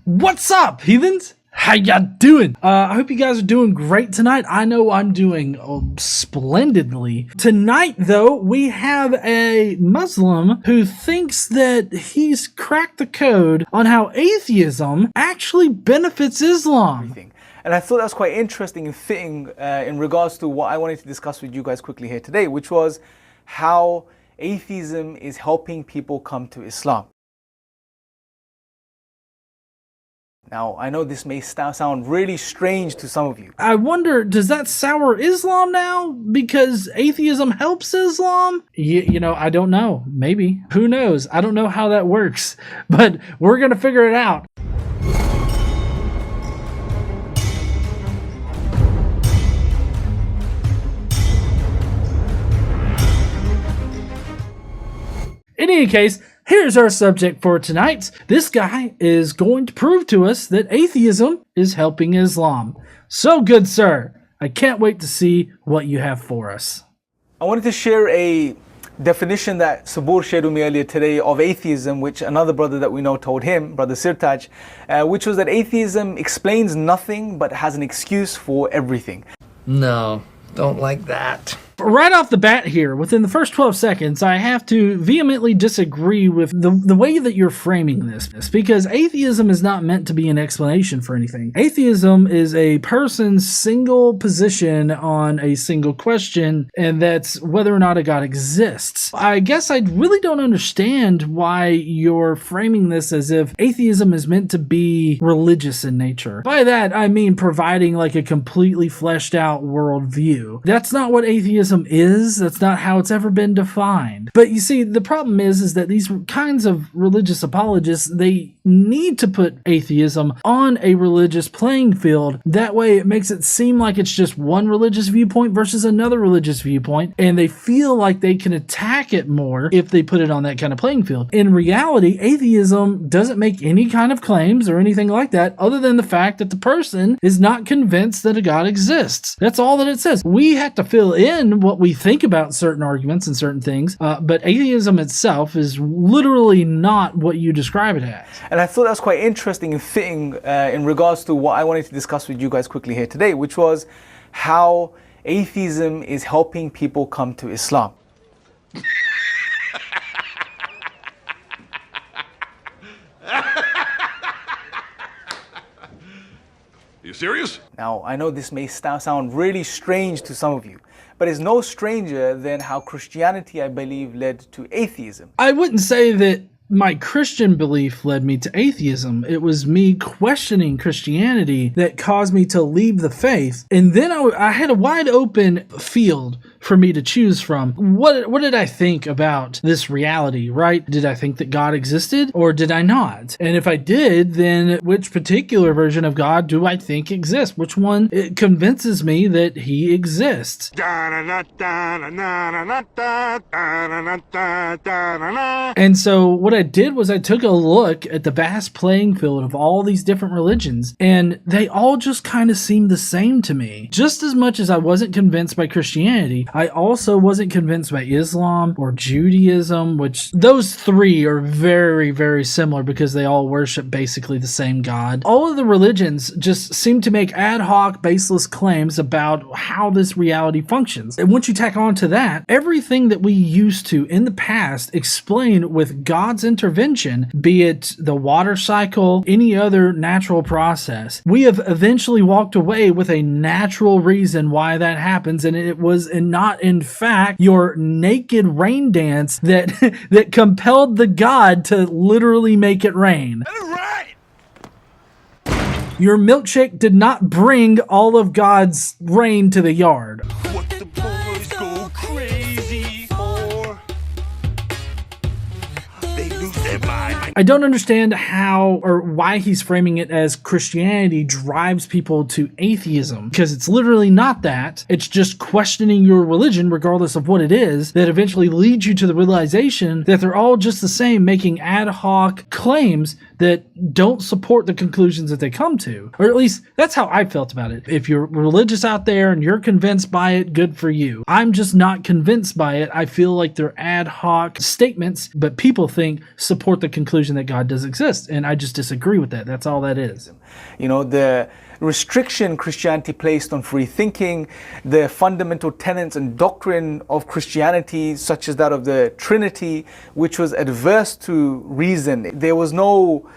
What's up, heathens? How ya doing? I hope you guys are doing great tonight. I know I'm doing splendidly. Tonight, though, we have a Muslim who thinks that he's cracked the code on how atheism actually benefits Islam. And I thought that was quite interesting and fitting in regards to what I wanted to discuss with you guys quickly here today, which was how atheism is helping people come to Islam. Now, I know this may sound really strange to some of you. I wonder, does that sour Islam now? Because atheism helps Islam? You know, I don't know. Maybe. Who knows? I don't know how that works. But we're going to figure it out. In any case, here's our subject for tonight. This guy is going to prove to us that atheism is helping Islam. So good, sir. I can't wait to see what you have for us. I wanted to share a definition that Sabur shared with me earlier today of atheism, which another brother that we know told him, Brother Sirtaj, which was that atheism explains nothing but has an excuse for everything. No, don't like that. Right off the bat here, within the first 12 seconds, I have to vehemently disagree with the way that you're framing this, because atheism is not meant to be an explanation for anything. Atheism is a person's single position on a single question, and that's whether or not a God exists. I guess I really don't understand why you're framing this as if atheism is meant to be religious in nature. By that, I mean providing like a completely fleshed out worldview. That's not what atheism is. That's not how it's ever been defined. But you see, the problem is that these kinds of religious apologists, they need to put atheism on a religious playing field. That way it makes it seem like it's just one religious viewpoint versus another religious viewpoint, and they feel like they can attack it more if they put it on that kind of playing field. In reality, atheism doesn't make any kind of claims or anything like that other than the fact that the person is not convinced that a God exists. That's all that it says. We have to fill in what we think about certain arguments and certain things, but atheism itself is literally not what you describe it as. And I thought that was quite interesting and fitting in regards to what I wanted to discuss with you guys quickly here today, which was how atheism is helping people come to Islam. Are you serious? Now, I know this may sound really strange to some of you, but it's no stranger than how Christianity, I believe, led to atheism. I wouldn't say that my Christian belief led me to atheism. It was me questioning Christianity that caused me to leave the faith. And then I had a wide open field for me to choose from. What did I think about this reality, right? Did I think that God existed or did I not? And if I did, then which particular version of God do I think exists? Which one convinces me that he exists? And so what I did was I took a look at the vast playing field of all these different religions, and they all just kind of seemed the same to me. Just as much as I wasn't convinced by Christianity, I also wasn't convinced by Islam or Judaism, which those three are very, very similar because they all worship basically the same God. All of the religions just seem to make ad hoc, baseless claims about how this reality functions. And once you tack on to that, everything that we used to in the past explain with God's intervention, be it the water cycle, any other natural process, we have eventually walked away with a natural reason why that happens, and it was not in fact your naked rain dance that that compelled the God to literally make it rain. That is right! Your milkshake did not bring all of God's rain to the yard. What the boys go crazy for? They lose their mind. I don't understand how or why he's framing it as Christianity drives people to atheism, because it's literally not that. It's just questioning your religion, regardless of what it is, that eventually leads you to the realization that they're all just the same, making ad hoc claims that don't support the conclusions that they come to. Or at least that's how I felt about it. If you're religious out there and you're convinced by it, good for you. I'm just not convinced by it. I feel like they're ad hoc statements, but people think support the conclusion that God does exist. And I just disagree with that. That's all that is. You know, the restriction Christianity placed on free thinking, the fundamental tenets and doctrine of Christianity, such as that of the Trinity, which was adverse to reason. There was no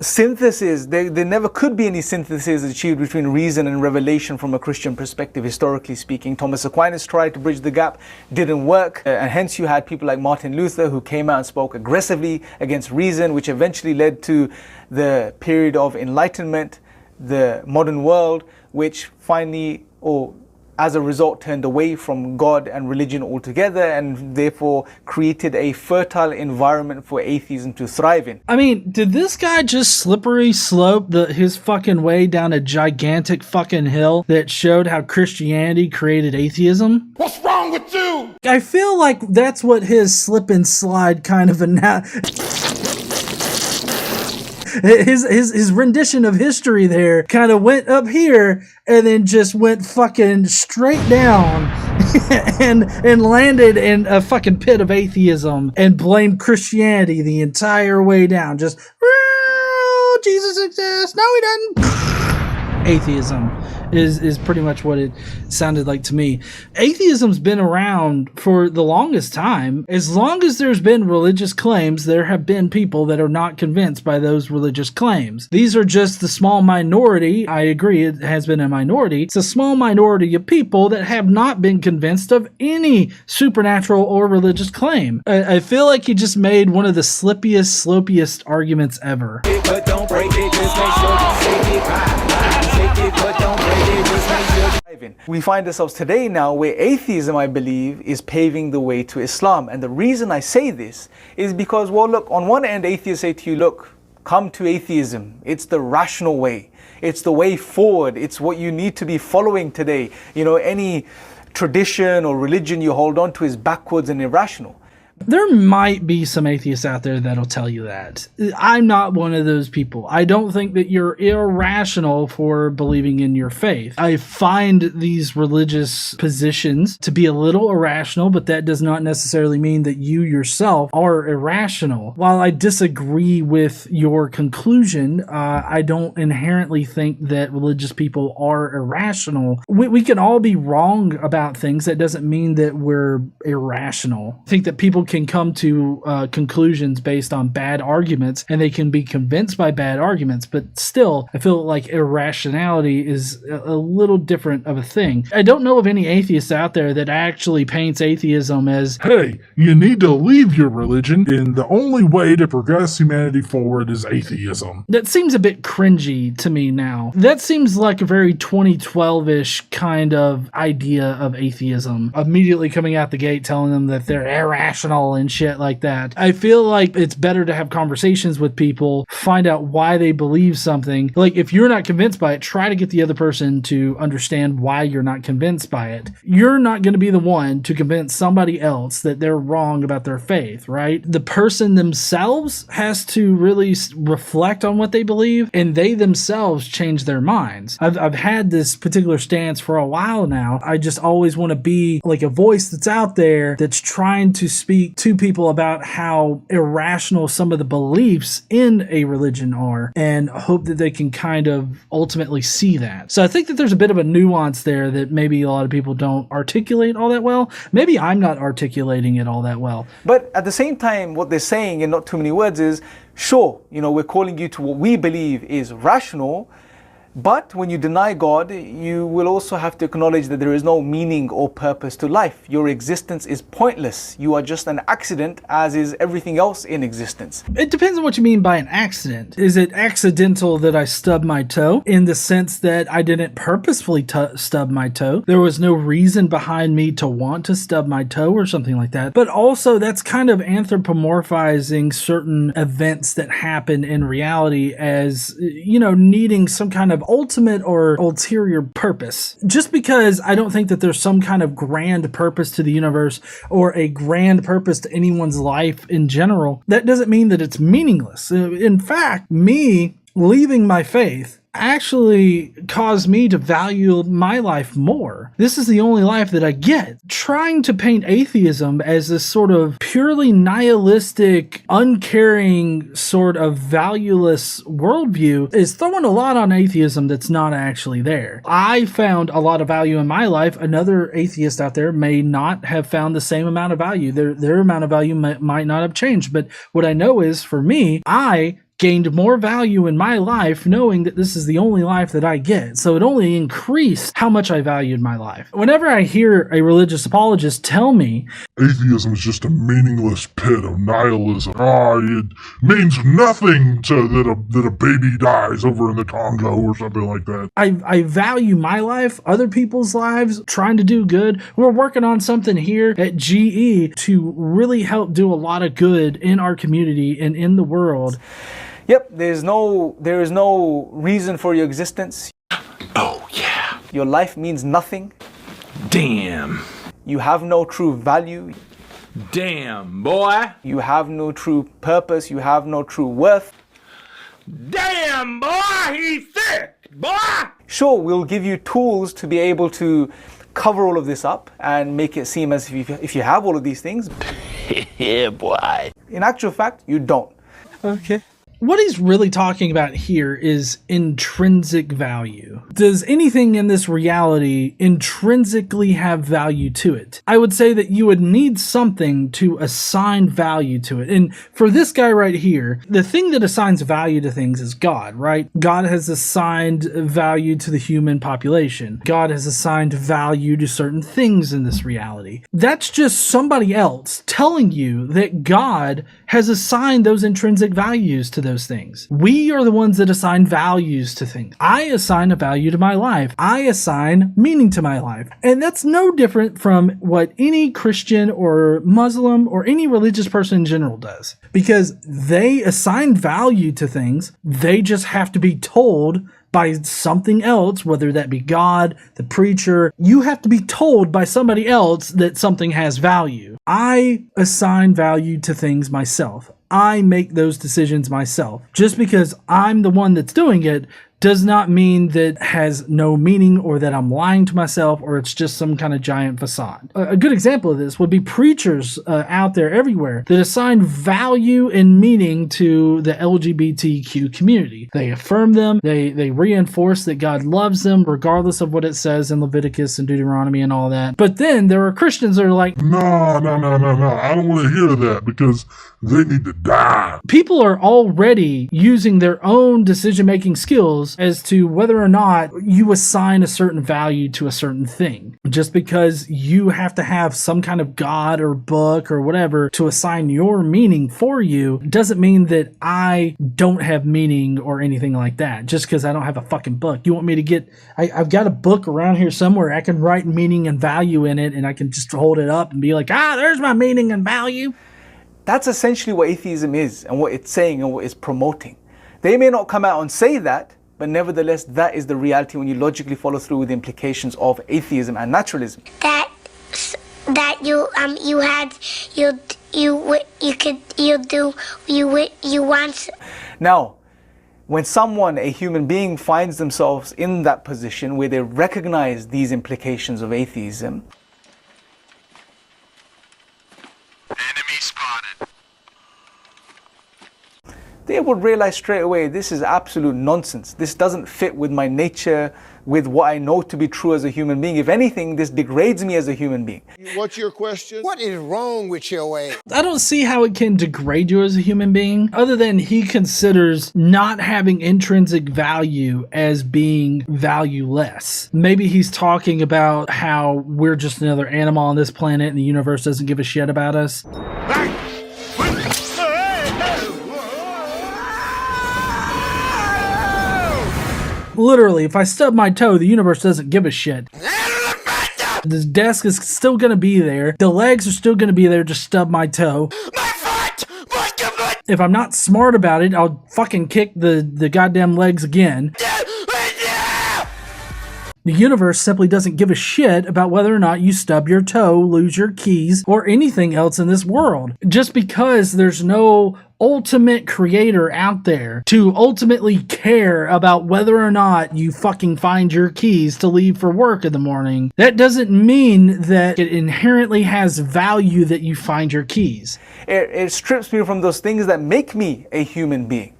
synthesis, there never could be any synthesis achieved between reason and revelation from a Christian perspective, historically speaking. Thomas Aquinas tried to bridge the gap, didn't work, and hence you had people like Martin Luther who came out and spoke aggressively against reason, which eventually led to the period of enlightenment, the modern world, which finally, or as a result, turned away from God and religion altogether, and therefore created a fertile environment for atheism to thrive in. I mean, did this guy just slippery slope his fucking way down a gigantic fucking hill that showed how Christianity created atheism? What's wrong with you? I feel like that's what his slip and slide kind of his rendition of history there kind of went up here and then just went fucking straight down and landed in a fucking pit of atheism and blamed Christianity the entire way down. Just, oh, Jesus exists. No, he doesn't. Atheism is pretty much what it sounded like to me. Atheism's been around for the longest time. As long as there's been religious claims, there have been people that are not convinced by those religious claims. These are just the small minority. I agree, it has been a minority. It's a small minority of people that have not been convinced of any supernatural or religious claim. I feel like he just made one of the slopiest arguments ever. But don't break it, just make sure you shake it. Shake it, but don't break it, just make sure. We find ourselves today now where atheism, I believe, is paving the way to Islam. And the reason I say this is because, well, look, on one end, atheists say to you, look, come to atheism. It's the rational way. It's the way forward. It's what you need to be following today. You know, any tradition or religion you hold on to is backwards and irrational. There might be some atheists out there that'll tell you that. I'm not one of those people. I don't think that you're irrational for believing in your faith. I find these religious positions to be a little irrational, but that does not necessarily mean that you yourself are irrational. While I disagree with your conclusion, I don't inherently think that religious people are irrational. We can all be wrong about things. That doesn't mean that we're irrational. I think that people can come to conclusions based on bad arguments, and they can be convinced by bad arguments, but still, I feel like irrationality is a little different of a thing. I don't know of any atheists out there that actually paints atheism as, hey, you need to leave your religion, and the only way to progress humanity forward is atheism. That seems a bit cringy to me now. That seems like a very 2012-ish kind of idea of atheism. Immediately coming out the gate telling them that they're irrational and shit like that. I feel like it's better to have conversations with people, find out why they believe something. Like, if you're not convinced by it, try to get the other person to understand why you're not convinced by it. You're not going to be the one to convince somebody else that they're wrong about their faith, right? The person themselves has to really reflect on what they believe, and they themselves change their minds. I've had this particular stance for a while now. I just always want to be like a voice that's out there that's trying to speak to people about how irrational some of the beliefs in a religion are, and hope that they can kind of ultimately see that. So I think that there's a bit of a nuance there that maybe a lot of people don't articulate all that well. Maybe I'm not articulating it all that well. But at the same time, what they're saying in not too many words is, sure, you know, we're calling you to what we believe is rational, but when you deny God, you will also have to acknowledge that there is no meaning or purpose to life. Your existence is pointless. You are just an accident, as is everything else in existence. It depends on what you mean by an accident. Is it accidental that I stubbed my toe, in the sense that I didn't purposefully stub my toe? There was no reason behind me to want to stub my toe or something like that. But also, that's kind of anthropomorphizing certain events that happen in reality as, you know, needing some kind of ultimate or ulterior purpose. Just because I don't think that there's some kind of grand purpose to the universe or a grand purpose to anyone's life in general, that doesn't mean that it's meaningless. In fact, me leaving my faith actually caused me to value my life more. This is the only life that I get. Trying to paint atheism as this sort of purely nihilistic, uncaring, sort of valueless worldview is throwing a lot on atheism that's not actually there. I found a lot of value in my life. Another atheist out there may not have found the same amount of value. Their amount of value might not have changed. But what I know is, for me, I gained more value in my life knowing that this is the only life that I get. So it only increased how much I valued my life. Whenever I hear a religious apologist tell me Atheism is just a meaningless pit of nihilism. It means nothing that a baby dies over in the Congo or something like that. I value my life, other people's lives, trying to do good. We're working on something here at GE to really help do a lot of good in our community and in the world. Yep, there is no reason for your existence. Oh, yeah. Your life means nothing. Damn. You have no true value. Damn, boy. You have no true purpose. You have no true worth. Damn, boy, he's sick, boy. Sure, we'll give you tools to be able to cover all of this up and make it seem as if you have all of these things. Yeah, boy. In actual fact, you don't. Okay. What he's really talking about here is intrinsic value. Does anything in this reality intrinsically have value to it? I would say that you would need something to assign value to it. And for this guy right here, the thing that assigns value to things is God, right? God has assigned value to the human population. God has assigned value to certain things in this reality. That's just somebody else telling you that God has assigned those intrinsic values to those things. We are the ones that assign values to things. I assign a value to my life. I assign meaning to my life. And that's no different from what any Christian or Muslim or any religious person in general does. Because they assign value to things, they just have to be told by something else, whether that be God, the preacher. You have to be told by somebody else that something has value. I assign value to things myself. I make those decisions myself. Just because I'm the one that's doing it does not mean that it has no meaning or that I'm lying to myself or it's just some kind of giant facade. A good example of this would be preachers out there everywhere that assign value and meaning to the LGBTQ community. They affirm them, they reinforce that God loves them regardless of what it says in Leviticus and Deuteronomy and all that. But then there are Christians that are like, No, I don't want to hear that because they need to die. People are already using their own decision-making skills as to whether or not you assign a certain value to a certain thing. Just because you have to have some kind of God or book or whatever to assign your meaning for you doesn't mean that I don't have meaning or anything like that. Just because I don't have a fucking book. You want me to get... I've got a book around here somewhere. I can write meaning and value in it and I can just hold it up and be like, there's my meaning and value. That's essentially what atheism is and what it's saying and what it's promoting. They may not come out and say that, but nevertheless, that is the reality when you logically follow through with the implications of atheism and naturalism. Now, when someone, a human being, finds themselves in that position where they recognize these implications of atheism, Enemy spotted. they would realize straight away, this is absolute nonsense. This doesn't fit with my nature, with what I know to be true as a human being. If anything, this degrades me as a human being. What's your question? What is wrong with your way? I don't see how it can degrade you as a human being, other than he considers not having intrinsic value as being valueless. Maybe he's talking about how we're just another animal on this planet and the universe doesn't give a shit about us. Literally, if I stub my toe, the universe doesn't give a shit. The desk is still gonna be there. The legs are still gonna be there, just stub my toe. My foot! If I'm not smart about it, I'll fucking kick the goddamn legs again. The universe simply doesn't give a shit about whether or not you stub your toe, lose your keys, or anything else in this world. Just because there's no ultimate creator out there to ultimately care about whether or not you fucking find your keys to leave for work in the morning, that doesn't mean that it inherently has value that you find your keys. It strips me from those things that make me a human being.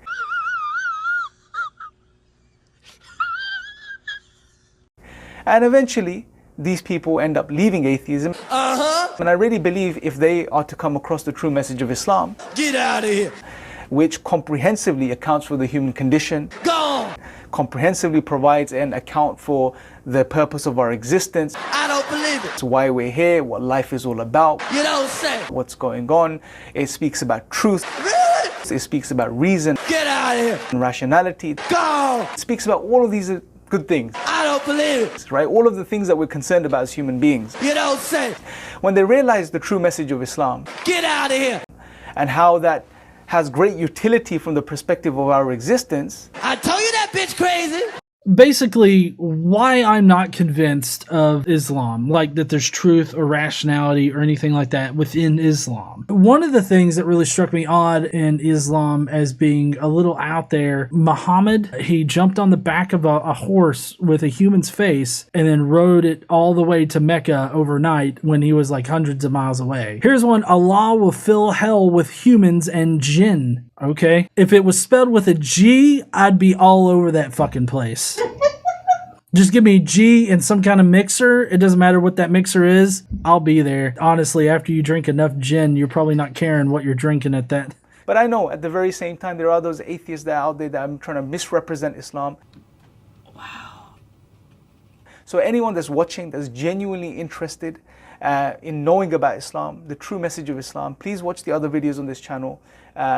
And eventually, these people end up leaving atheism. And I really believe if they are to come across the true message of Islam, Get out of here. which comprehensively accounts for the human condition, comprehensively provides an account for the purpose of our existence, I don't believe it. it's why we're here, what life is all about, You don't say. what's going on. It speaks about truth. Really? It speaks about reason Get out of here. and rationality. Go. It speaks about all of these good things, I don't believe it. right? All of the things that we're concerned about as human beings. You don't say. When they realize the true message of Islam Get out of here. and how that has great utility from the perspective of our existence, I told you that bitch crazy. Basically, why I'm not convinced of Islam, like that there's truth or rationality or anything like that within Islam. One of the things that really struck me odd in Islam as being a little out there, Muhammad, he jumped on the back of a horse with a human's face and then rode it all the way to Mecca overnight when he was like hundreds of miles away. Here's one: Allah will fill hell with humans and jinn. Okay? If it was spelled with a G, I'd be all over that fucking place. Just give me a G and some kind of mixer. It doesn't matter what that mixer is. I'll be there. Honestly, after you drink enough gin, you're probably not caring what you're drinking at that. but I know at the very same time there are those atheists that are out there that are trying to misrepresent Islam. So anyone that's watching, that's genuinely interested in knowing about Islam, the true message of Islam, please watch the other videos on this channel.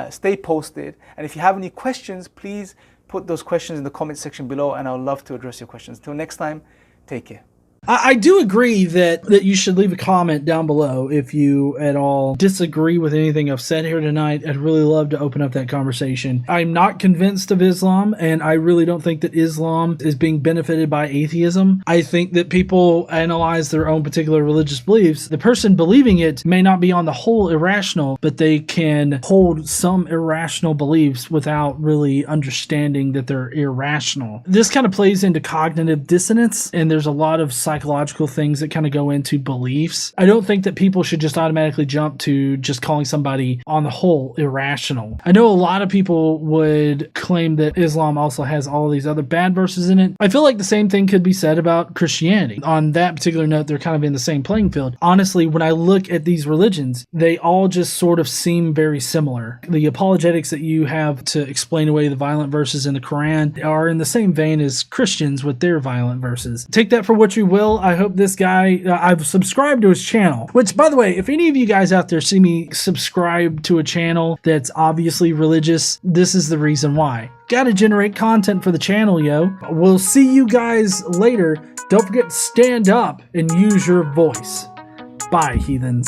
Stay posted. And if you have any questions, please put those questions in the comment section below and I'll love to address your questions. Until next time, take care. I do agree that you should leave a comment down below if you at all disagree with anything I've said here tonight. I'd really love to open up that conversation. I'm not convinced of Islam, and I really don't think that Islam is being benefited by atheism. I think that people analyze their own particular religious beliefs. The person believing it may not be on the whole irrational, but they can hold some irrational beliefs without really understanding that they're irrational. This kind of plays into cognitive dissonance, and there's a lot of psychological things that kind of go into beliefs. I don't think that people should just automatically jump to just calling somebody on the whole irrational. I know a lot of people would claim that Islam also has all these other bad verses in it. I feel like the same thing could be said about Christianity. On that particular note, they're kind of in the same playing field. Honestly, when I look at these religions, they all just sort of seem very similar. The apologetics that you have to explain away the violent verses in the Quran are in the same vein as Christians with their violent verses. Take that for what you will. I hope this guy, I've subscribed to his channel, which, by the way, if any of you guys out there see me subscribe to a channel that's obviously religious, this is the reason why. Gotta generate content for the channel, yo. We'll see you guys later. Don't forget to stand up and use your voice. Bye, heathens.